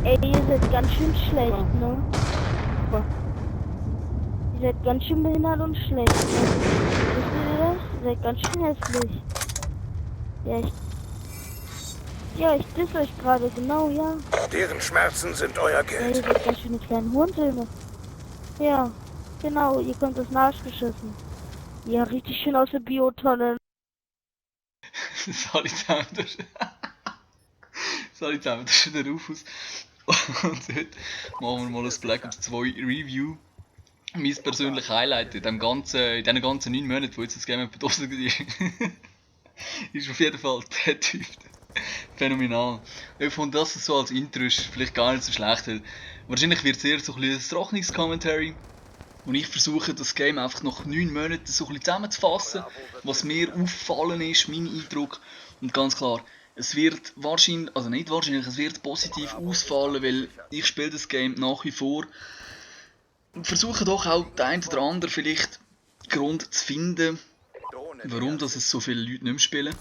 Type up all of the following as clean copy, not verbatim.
Ey, ihr seid ganz schön schlecht, ne? Super. Ihr seid ganz schön behindert und schlecht, ne? Wisst ihr das? Ihr seid ganz schön hässlich. Ja, ich diss euch gerade, genau, ja. Deren Schmerzen sind euer Ja, ihr Geld. seid ganz schöne kleinen Hurensöhne. Ja, genau, ihr kommt aus dem Arsch geschissen. Ja, richtig schön aus der Biotonne. Salut zusammen, Salut zusammen, das ist der Rufus. Und heute machen wir mal ein Black Ops 2 Review. Mein persönliches Highlight in diesen ganzen 9 Monaten, wo jetzt das Game draussen war, ist auf jeden Fall der Typ. Phänomenal. Ich fand das so als Intro ist vielleicht gar nicht so schlecht, weil wahrscheinlich wird es eher so ein bisschen ein trockenes Commentary, wo ich versuche, das Game einfach nach 9 Monaten so ein bisschen zusammenzufassen, was mir auffallen ist, mein Eindruck. Und ganz klar, es wird wahrscheinlich, also nicht wahrscheinlich, es wird positiv ausfallen, weil ich spiele das Game nach wie vor und versuche doch auch den einen oder anderen vielleicht Grund zu finden, warum dass es so viele Leute nicht mehr spielen.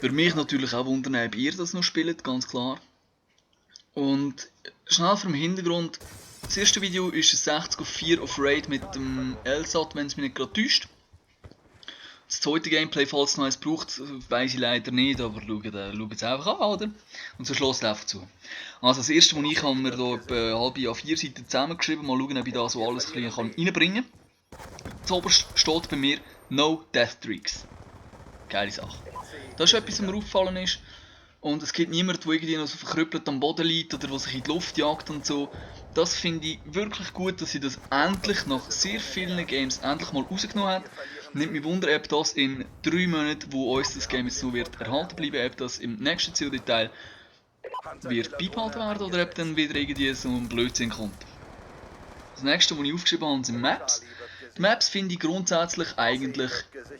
Würde mich natürlich auch wundern, ob ihr das noch spielt, ganz klar. Und schnell vom Hintergrund. Das erste Video ist ein 60:4 auf Raid mit dem LSAT, wenn es mich nicht gerade täuscht. Das zweite Gameplay, falls es noch eins braucht, weiss ich leider nicht, aber schaut es einfach an, oder? Und so schloss einfach zu. Also das erste, was ich habe mir hier etwa halbe A4 Seiten zusammengeschrieben, mal schauen, ob ich da so alles ein bisschen reinbringen kann. Zuoberst steht bei mir No Death Streaks. Geile Sache. Das ist etwas, was mir aufgefallen ist. Und es gibt niemanden, der irgendwie noch so verkrüppelt am Boden liegt oder der sich in die Luft jagt und so. Das finde ich wirklich gut, dass sie das endlich nach sehr vielen Games endlich mal rausgenommen hat. Nimmt mich wunder, ob das in 3 Monaten, wo uns das Game jetzt noch wird erhalten bleiben, ob das im nächsten COD-Teil wird beibehalten werden oder ob dann wieder irgendwie so ein Blödsinn kommt. Das nächste, was ich aufgeschrieben habe, sind Maps. Die Maps finde ich grundsätzlich eigentlich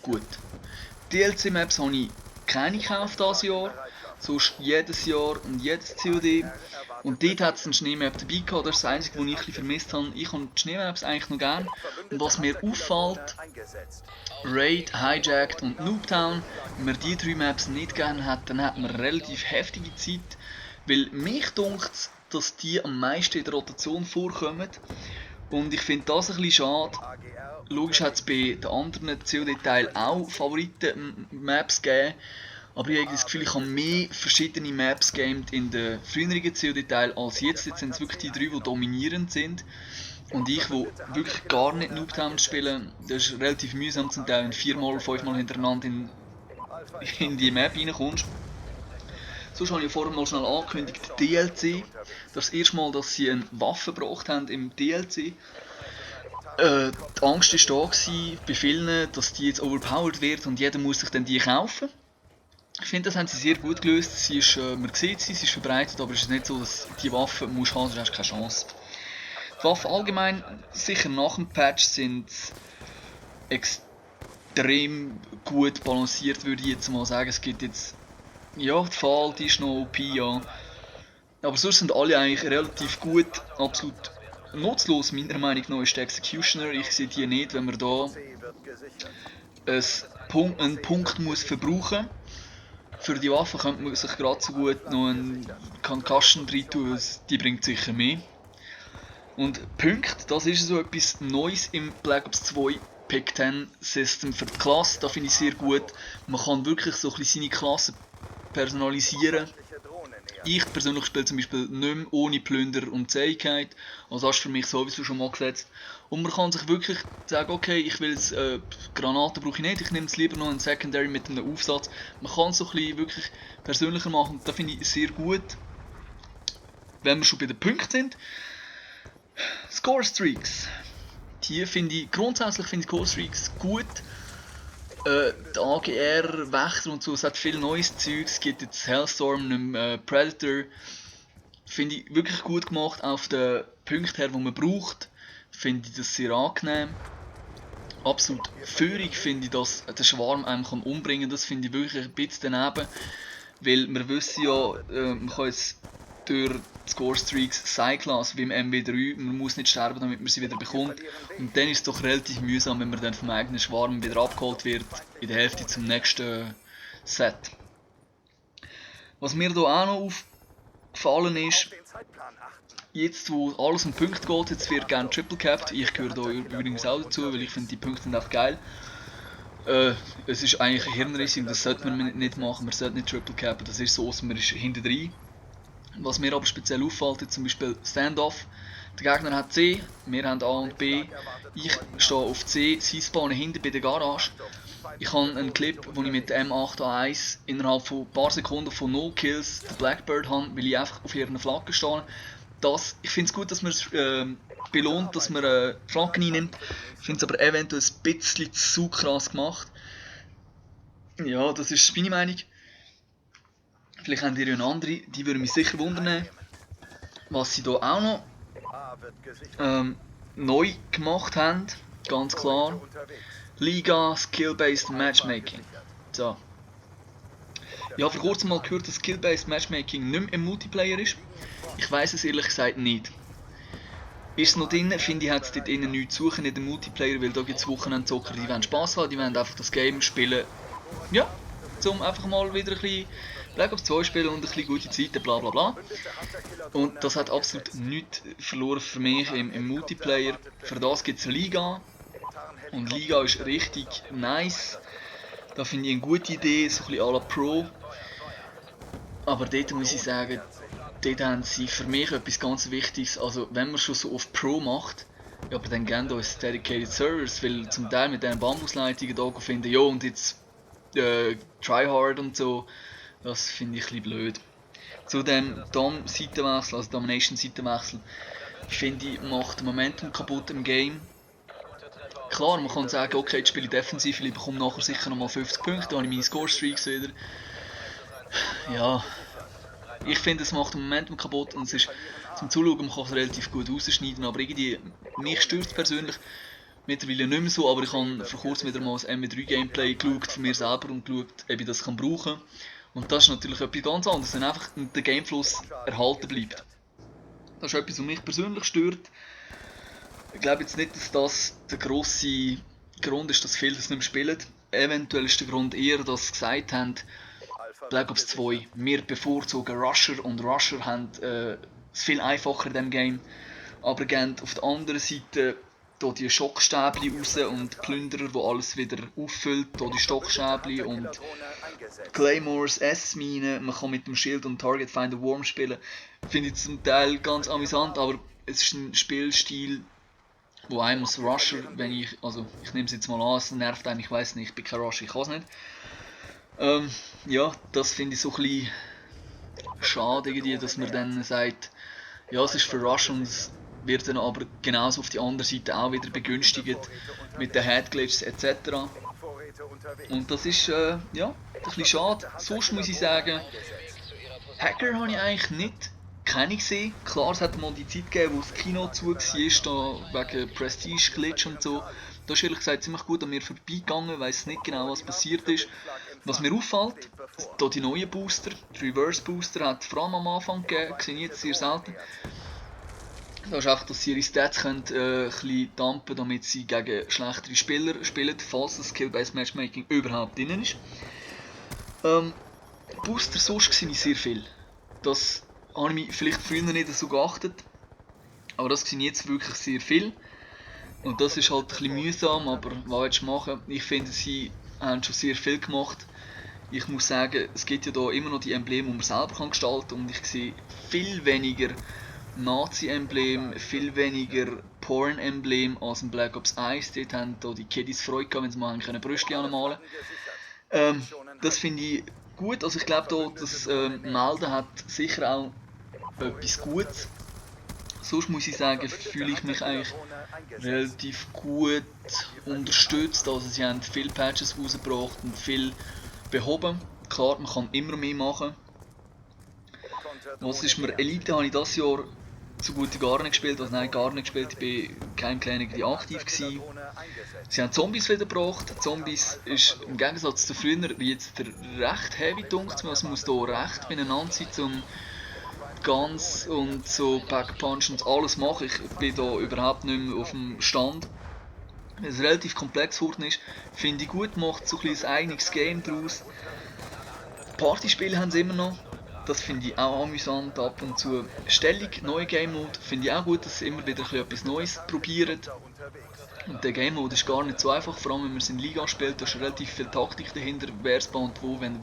gut. DLC-Maps habe ich keine gekauft dieses Jahr, sonst jedes Jahr und jedes COD. Und dort hat es eine Schneemap dabei gehabt, das ist das Einzige, was ich ein bisschen vermisst habe. Ich habe die Schneemaps eigentlich noch gern. Und was mir auffällt, Raid, Hijacked und Noobtown, wenn man die 3 Maps nicht gern hat, dann hat man relativ heftige Zeit, weil mich dunkt, dass die am meisten in der Rotation vorkommen. Und ich finde das ein bisschen schade. Logisch hat es bei den anderen COD-Teilen auch Favoriten-Maps gegeben. Aber ich habe das Gefühl, ich habe mehr verschiedene Maps gamed in den früheren COD-Teilen als jetzt. Jetzt sind es wirklich die 3, die dominierend sind. Und ich, die wirklich gar nicht Noobtown spielen, das ist relativ mühsam zum Teil, wenn du 4-mal, 5-mal hintereinander in die Map reinkommst. Sonst habe ich vorher mal schnell angekündigt, DLC. Das erste Mal, dass sie eine Waffe gebracht haben im DLC. Die Angst war da bei vielen, dass die jetzt overpowered wird und jeder muss sich dann die kaufen. Ich finde, das haben sie sehr gut gelöst. Sie ist, man sieht sie ist verbreitet, aber es ist nicht so, dass die Waffe musst haben, sonst hast du keine Chance. Die Waffen allgemein, sicher nach dem Patch, sind extrem gut balanciert, würde ich jetzt mal sagen. Es gibt jetzt, ja, die Fall, die ist noch OP, ja. Aber sonst sind alle eigentlich relativ gut, absolut nutzlos, meiner Meinung nach, ist der Executioner. Ich sehe die nicht, wenn man da einen Punkt muss verbrauchen muss. Für die Waffe könnte man sich gerade so gut noch einen Concussion rein tun, die bringt sicher mehr. Und Punkte, das ist so etwas Neues im Black Ops 2 Pick 10 System für die Klasse, das finde ich sehr gut. Man kann wirklich so ein bisschen seine Klasse personalisieren. Ich persönlich spiele zum Beispiel nicht mehr ohne Plünder und Zähigkeit, also das ist für mich sowieso schon mal gesetzt. Und man kann sich wirklich sagen, okay, ich will jetzt Granaten brauche ich nicht, ich nehme es lieber noch einen Secondary mit einem Aufsatz. Man kann es so ein bisschen wirklich persönlicher machen und das finde ich sehr gut. Wenn wir schon bei den Punkten sind, Score Streaks. Hier finde ich, grundsätzlich finde ich Score Streaks gut. Die AGR, Wächter und so, es hat viel neues Zeug, es gibt jetzt Hellstorm, einen Predator. Finde ich wirklich gut gemacht, auf den Punkt her, wo man braucht, finde ich das sehr angenehm. Absolut führig finde ich, dass der Schwarm einem umbringen kann, das finde ich wirklich ein bisschen daneben. Weil wir wissen ja, man kann jetzt durch die Score Streaks Cyclass wie im MW3, man muss nicht sterben, damit man sie wieder bekommt. Und dann ist es doch relativ mühsam, wenn man dann vom eigenen Schwarm wieder abgeholt wird, in der Hälfte zum nächsten Set. Was mir hier auch noch gefallen ist, jetzt wo alles um Punkte geht, jetzt wird gerne Triple Capped. Ich gehöre da übrigens auch dazu, weil ich finde die Punkte sind einfach geil. Es ist eigentlich ein Hirnrissing, das sollte man nicht machen, man sollte nicht Triple Cappen, das ist so, man ist hinten drin. Was mir aber speziell auffällt, ist zum Beispiel Standoff. Der Gegner hat C, wir haben A und B. Ich stehe auf C, sie spawnen hinten bei der Garage. Ich habe einen Clip, wo ich mit der M8A1 innerhalb von ein paar Sekunden von 0 Kills den Blackbird habe, weil ich einfach auf ihrer Flagge stehe. Ich finde es gut, dass man es belohnt, dass man Flaggen einnimmt. Ich finde es aber eventuell ein bisschen zu krass gemacht. Ja, das ist meine Meinung. Vielleicht haben die eine andere, die würde mich sicher wundern. Was sie hier auch noch neu gemacht haben, ganz klar. Liga Skill-Based Matchmaking. So. Ich habe vor kurzem mal gehört, dass Skill-Based Matchmaking nicht mehr im Multiplayer ist. Ich weiß es ehrlich gesagt nicht. Ist es noch drin? Finde ich, hat es dort innen nichts zu suchen in dem Multiplayer, weil da gibt es Wochenendzocker, die wollen Spass haben, die wollen einfach das Game spielen. Ja, um einfach mal wieder ein bisschen Black Ops 2 spielen und ein bisschen gute Zeiten, bla bla bla. Und das hat absolut nichts verloren für mich im Multiplayer. Für das gibt es Liga. Und Liga ist richtig nice. Da finde ich eine gute Idee, so ein bisschen à la Pro. Aber dort muss ich sagen, dort haben sie für mich etwas ganz Wichtiges. Also wenn man schon so auf Pro macht, ja, aber dann gehen uns Dedicated Servers, weil zum Teil mit diesen Bambusleitungen da finden, ja und jetzt Tryhard und so, das finde ich ein bisschen blöd. Zu dem Dom-Seitenwechsel, also Domination-Seitenwechsel, finde ich, macht Momentum kaputt im Game. Klar, man kann sagen, okay, jetzt spiele ich defensiv, ich bekomme nachher sicher nochmal 50 Punkte, dann habe ich meine Score-Streaks wieder. Ja, ich finde, es macht den Momentum kaputt und es ist zum Zuschauen, man kann es relativ gut rausschneiden, aber irgendwie, mich stört es persönlich mittlerweile nicht mehr so, aber ich habe vor kurzem wieder mal das MW3-Gameplay geschaut von mir selber und geschaut, ob ich das brauchen kann. Und das ist natürlich etwas ganz anderes, wenn einfach der Gamefluss erhalten bleibt. Das ist etwas, was mich persönlich stört. Ich glaube jetzt nicht, dass das der grosse Grund ist, dass viele das nicht mehr spielen. Eventuell ist der Grund eher, dass sie gesagt haben, Black Ops 2, wir bevorzugen Rusher und Rusher haben es viel einfacher in diesem Game. Aber gehen auf der anderen Seite hier die Schockstäbli raus und Plünderer, die alles wieder auffüllt, hier die Stockstäbli und Claymores, S-Minen, man kann mit dem Schild und Target Find a Worm spielen. Finde ich zum Teil ganz amüsant, aber es ist ein Spielstil, wo einem als Rusher, wenn ich nehme es jetzt mal an, es nervt einen, ich weiß nicht, ich bin kein Rusher, ich kann es nicht. Ja, das finde ich so ein bisschen schade, irgendwie, dass man dann sagt, ja, es ist für Rusher und es wird dann aber genauso auf die andere Seite auch wieder begünstigt mit den Headglitches etc. Und das ist ja, ein bisschen schade. Sonst muss ich sagen, Hacker habe ich eigentlich nicht keine gesehen. Klar, es hat mal die Zeit gegeben, wo das Kino zu war, wegen Prestige Glitch und so. Da ist ehrlich gesagt ziemlich gut an mir vorbeigegangen, ich weiss nicht genau, was passiert ist. Was mir auffällt, hier die neuen Booster, die Reverse Booster, hat vor allem am Anfang gegeben, sehe ich jetzt sehr selten. Das ist einfach, dass sie ihre Stats können, ein bisschen dumpen, damit sie gegen schlechtere Spieler spielen, falls das Skill-Based Matchmaking überhaupt drin ist. Booster sonst sehe ich sehr viel. Das habe ich mich vielleicht früher nicht so geachtet, aber das sehe ich jetzt wirklich sehr viel. Und das ist halt ein bisschen mühsam, aber was willst du machen? Ich finde, sie haben schon sehr viel gemacht. Ich muss sagen, es gibt ja hier immer noch die Embleme, die man selber kann gestalten kann, und ich sehe viel weniger Nazi-Emblem, viel weniger Porn-Emblem als in Black Ops 1. Dort haben die Kiddies Freude gehabt, wenn sie mal Brüste anmalen können. Das finde ich gut. Also ich glaube, das Melden hat sicher auch etwas Gutes. Sonst muss ich sagen, fühle ich mich eigentlich relativ gut unterstützt. Also sie haben viele Patches rausgebracht und viel behoben. Klar, man kann immer mehr machen. Was ist mir? Elite habe ich dieses Jahr so gut wie gar nicht gespielt, also nein, gar nicht gespielt, ich war kein kleiner aktiv gewesen. Sie haben Zombies wiedergebracht. Zombies ist im Gegensatz zu früher jetzt recht heavy dunkt, also man muss hier recht beieinander sein, um Guns und so Pack Punch und alles machen. Ich bin hier überhaupt nicht mehr auf dem Stand. Weil es relativ komplex geworden ist, finde ich gut, macht so ein eigenes Game daraus. Partyspiele haben sie immer noch. Das finde ich auch amüsant ab und zu. Stellung, neue Game Mode, finde ich auch gut, dass sie immer wieder etwas Neues probieren. Und der Game Mode ist gar nicht so einfach, vor allem wenn man es in Liga spielt, da ist relativ viel Taktik dahinter, wer spawnt wo, wenn,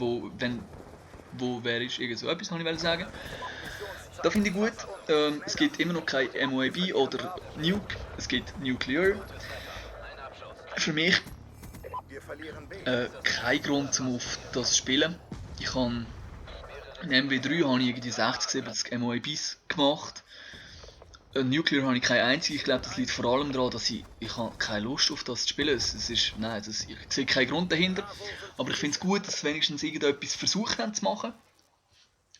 wo wer ist, irgend so etwas, kann ich sagen. Das finde ich gut. Es gibt immer noch kein MOAB oder Nuke, es gibt Nuclear. Für mich kein Grund, um auf das zu spielen. Ich habe in MW3 habe ich irgendwie 60, 70 MOABs gemacht. Nuclear habe ich keine einzige. Ich glaube, das liegt vor allem daran, dass ich keine Lust auf das zu spielen. Ich sehe keinen Grund dahinter. Aber ich finde es gut, dass sie wenigstens irgendetwas versucht haben zu machen.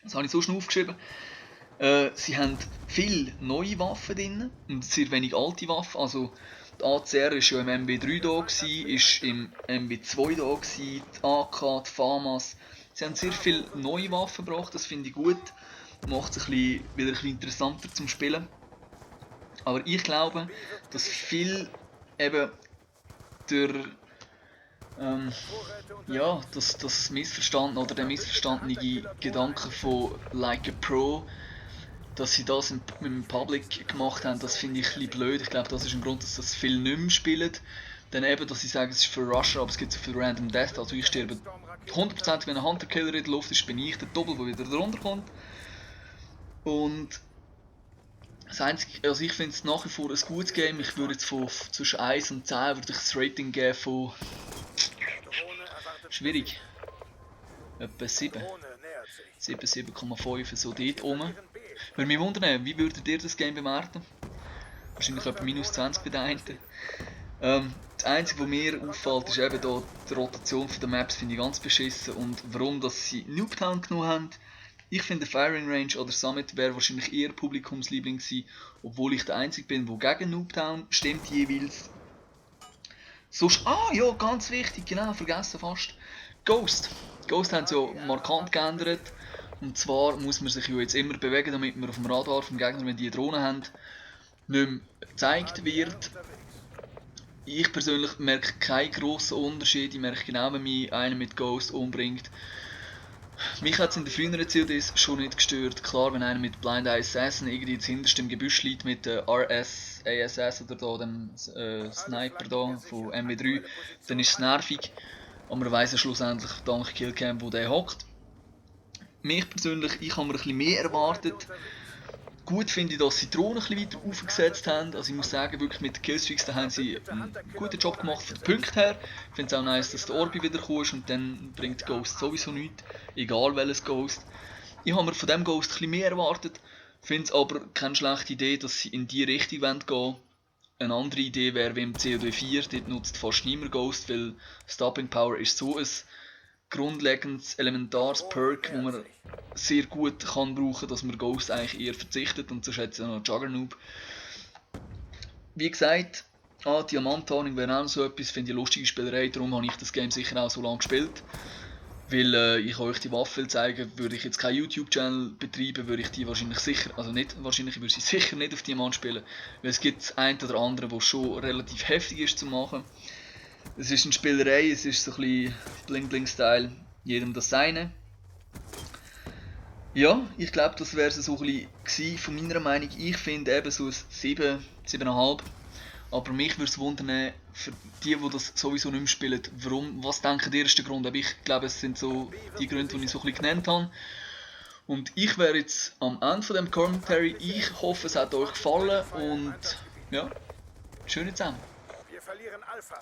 Das habe ich so schnell aufgeschrieben. Sie haben viele neue Waffen drin und sehr wenig alte Waffen. Also die ACR war ja im MW3 da, ist im MW2 da, die AK, die FAMAS. Sie haben sehr viele neue Waffen gebracht, das finde ich gut. Macht es wieder ein bisschen interessanter zum Spielen. Aber ich glaube, dass viel eben durch das Missverstanden oder der missverstandene Gedanke von Like a Pro, dass sie das im Public gemacht haben, das finde ich ein bisschen blöd. Ich glaube, das ist ein Grund, dass das viel nicht mehr spielen. Dann eben, dass sie sagen, es ist für Rusher, aber es gibt so viel Random Death. Also ich sterbe 100%, wenn ein Hunter-Killer in der Luft ist, bin ich der Doppel, der wieder darunter kommt. Und das Einzige, also ich finde es nach wie vor ein gutes Game. Ich würde jetzt zwischen 1 und 10 würde ich das Rating geben von schwierig. Etwa 7. 7,5, so dort oben. Würde mich wundern, wie würdet ihr das Game bewerten? Wahrscheinlich etwa -20 bei den einen. Das Einzige, was mir auffällt, ist eben da die Rotation der Maps, finde ich ganz beschissen. Und warum dass sie Noobtown genommen haben. Ich finde Firing Range oder Summit wäre wahrscheinlich eher Publikumsliebling gewesen, obwohl ich der Einzige bin, der gegen Noobtown stimmt jeweils. Sonst, ja, ganz wichtig, genau, vergessen fast. Ghost. Ghost haben sie ja markant geändert. Und zwar muss man sich ja jetzt immer bewegen, damit man auf dem Radar vom Gegner, wenn die Drohnen haben, nicht mehr gezeigt wird. Ich persönlich merke keinen grossen Unterschied. Ich merke genau, wenn mich einer mit Ghost umbringt. Mich hat es in den früheren CODs schon nicht gestört. Klar, wenn einer mit Blind Eye Assassin irgendwie jetzt hinterst im Gebüsch liegt mit der ASS oder da, dem Sniper da von MW3, dann ist es nervig. Aber man weiss ja schlussendlich dank Killcam, wo der hockt. Mich persönlich, ich habe mir ein bisschen mehr erwartet. Gut finde ich, dass sie die Drohnen ein bisschen weiter aufgesetzt haben. Also ich muss sagen, wirklich mit den Killstreaks, da haben sie einen guten Job gemacht von den Punkten her. Ich finde es auch nice, dass der Orbi wieder kommt und dann bringt Ghost sowieso nichts. Egal welches Ghost. Ich habe mir von dem Ghost ein bisschen mehr erwartet. Finde es aber keine schlechte Idee, dass sie in die Richtung gehen wollen. Eine andere Idee wäre wie im COD 4, dort nutzt fast niemand Ghost, weil Stopping Power ist so ein grundlegendes, elementares Perk, das man sehr gut kann brauchen, dass man Ghost eigentlich eher verzichtet und sonst hat es ja noch Juggernaut. Wie gesagt, Diamant-Tarnung wäre auch so etwas, finde ich eine lustige Spielerei, darum habe ich das Game sicher auch so lange gespielt. Weil ich euch die Waffe zeigen, würde ich jetzt keinen YouTube-Channel betreiben, würde ich die wahrscheinlich sicher, also nicht wahrscheinlich, ich würde sie sicher nicht auf Diamant spielen, weil es gibt das eine oder andere, was schon relativ heftig ist zu machen. Es ist eine Spielerei, es ist so ein bisschen Bling-Bling-Style, jedem das seine. Ja, ich glaube, das wäre so ein bisschen von meiner Meinung. Ich finde eben so ein 7, 7,5. Aber mich würde es wundern, für die das sowieso nicht mehr spielen, warum, was denken ihr ist der Grund? Aber ich glaube, es sind so die Gründe, die ich so ein bisschen genannt habe. Und ich wäre jetzt am Ende von dem Commentary. Ich hoffe, es hat euch gefallen und ja, schöne zusammen. Wir verlieren Alpha.